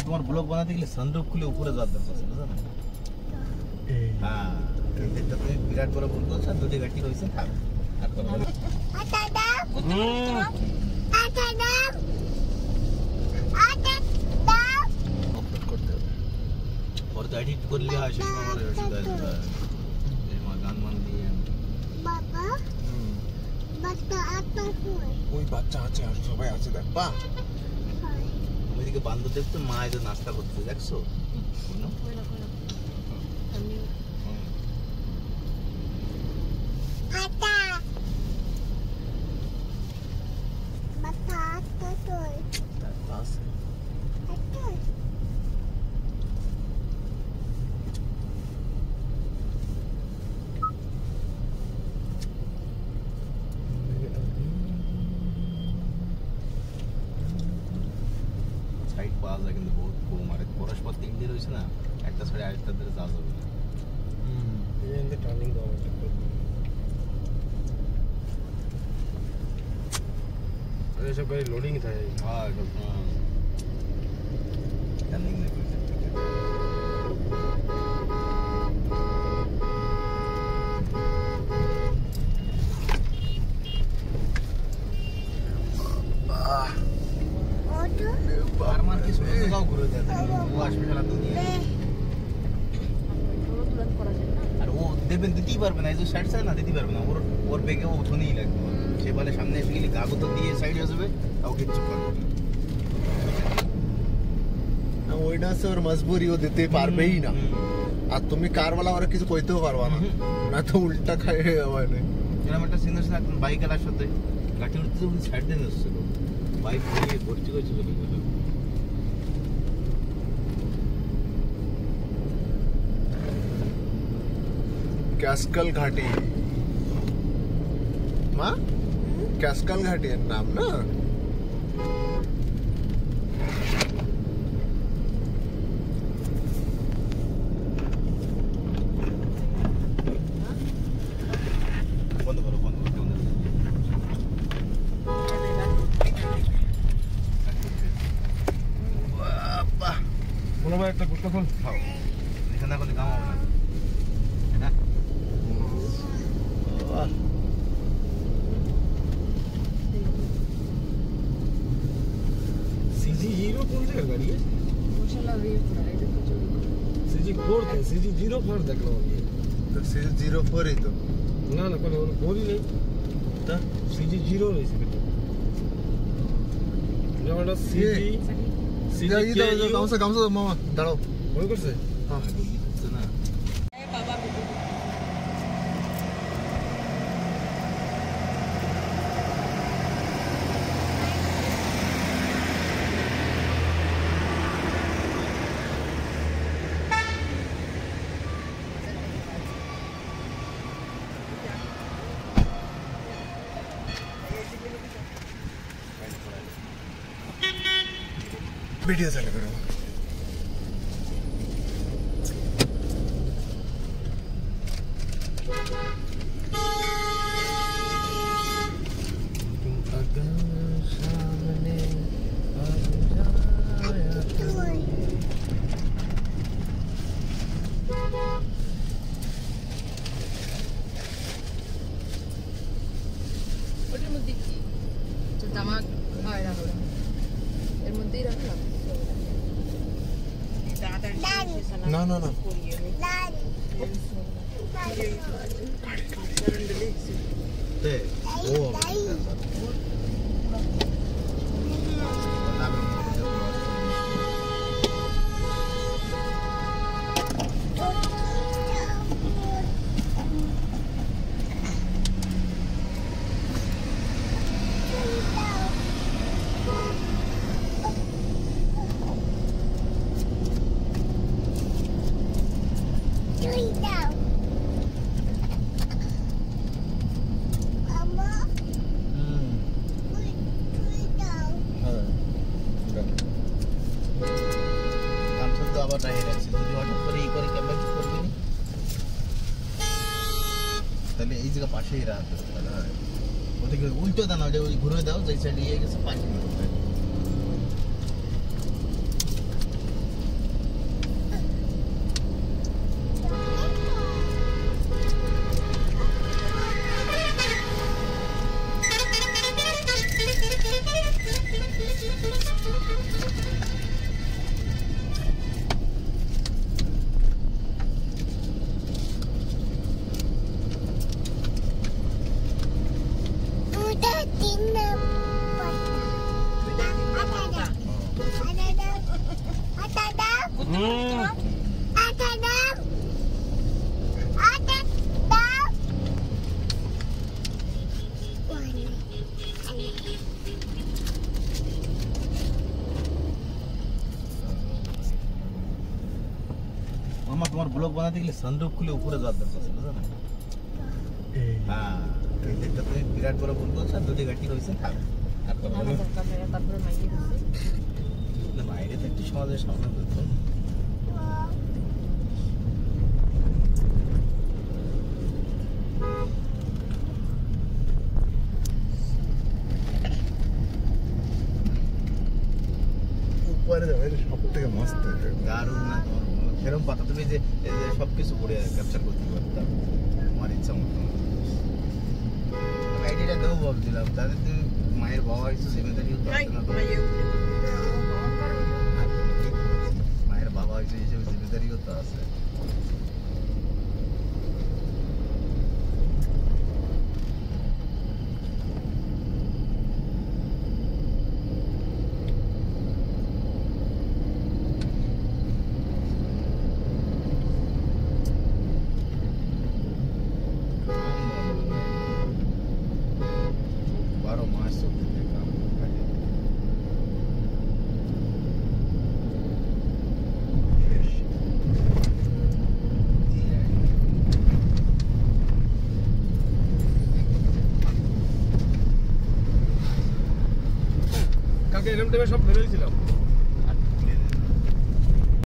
তোমার ব্লগ বানাতে গেলে সানরুফ খুলে উপরে যাওয়ার দরকার আছে, বুঝছো না? হ্যাঁ, এটা তুমি বিরাট বড় ভুল করছো, দুটি গাড়ি রয়েছে থাক আর করো না। অপলোড করতে হবে, পরে তো এডিট করলে হয়, সেই সময় আমার অসুবিধা হবে। এই মা গান মান দিয়ে বাবা বাচ্চা আছে, ওই বাচ্চা আছে আর সবাই আছে, দেখ বা ওইদিকে বান্ধব দেখছো, মা এদের নাস্তা করতে দেখছো। সাইড পাওয়া যায় কিন্তু বহুত কম, আর পরস্পর তিনটে রয়েছে না, একটা সাইডে আরেকটা ধরে যাওয়া যাবে না। টার্নিং দেওয়া সব গাড়ি লোডিং থাকে। হ্যাঁ, টার্নিং নেই। বারবার কি শুনে যাও ঘুরে যায়, ও আসবে খেলা তো নিয়ে, আর ও দেবেন দিতেই পারবে না, এই যে সাইড সাইড না দিতে পারবে না, ওর বেগে ও উঠোনেই লাগবে। সে বলে সামনে এসে গেলে গা গুতো দিয়ে সাইড হয়ে যাবে, তাও কিচ্ছু করবে না। ওইটা আছে ওর মজবুরি, ও দিতে পারবেই না। আর তুমি কারওয়ালা ওরা কিছু কইতেও পারবা না, না তো উল্টা খাই যাবে। এরকম একটা সিন আছে না, একজন বাইক আলার সাথে গাড়ি উঠতে উনি সাইড দিয়ে যাচ্ছিল, বাইক নিয়ে ভর্তি করে চলে গেল। ক্যাসকাল ঘাটি, মা ক্যাসকাল ঘাটি এর নাম না। বন্ধ করো, বন্ধ করো, বন্ধ করো। কোনো ভাই একটা গুটকা ফোন খাও, এখানে এখন কাম হবে না। सीजी हीरो कौन सी गाड़ी है? माशाल्लाह वे पूरा है, देखो जो सीजी 4 थे, सीजी 04 देख लो ये तो सीजी 04 ही तो ना ना कोई 4 ही नहीं तो सीजी 0 नहीं सकते जो वाला सीजी सीजी ये तो कौन सा मामा दाड़ो वही कर से हां सुना ए बाबा बेटू वीडियो चालू करो। ওটার মধ্যে কি তো তামাক হয় না হলো এর মধ্যেই রাখলাম ना ना ना ते ओ এই জায়গা পাশেই রাখতে হবে, ওদিকে উল্টো দাও না, ওই ঘুরে দাও, যে সাইডে গিয়ে গেছে 5 মিনিট। मामा तुम्हार ब्लॉग बनाते के लिए सनरूफ खुले ऊपर जात दरकार বুঝছো না হ্যাঁ এই দেখতে তুমি বিরাট বড় বন্ধ আছে দুটি গাড়ি রইছে থাক আর তো তারপরে মাইকে না বাইরে তো একটু সমাজের সামনে দেখো উপরে যাবে সবথেকে মস্ত দারুণ না তোমার এরকম পাতা তুমি যে সবকিছু পড়ে ক্যাপচার করতে পারতাম আমার ইচ্ছা মতো আইডিয়াটা দেবো ভাবছিলাম তাহলে তুমি মায়ের বাবা হয়েছে জিম্মেদারিও তো আছে না মায়ের বাবা হয়েছে হিসেবে জিম্মেদারিও তো আছে কালকে এরকম টাইমে সব বেরোইছিলাম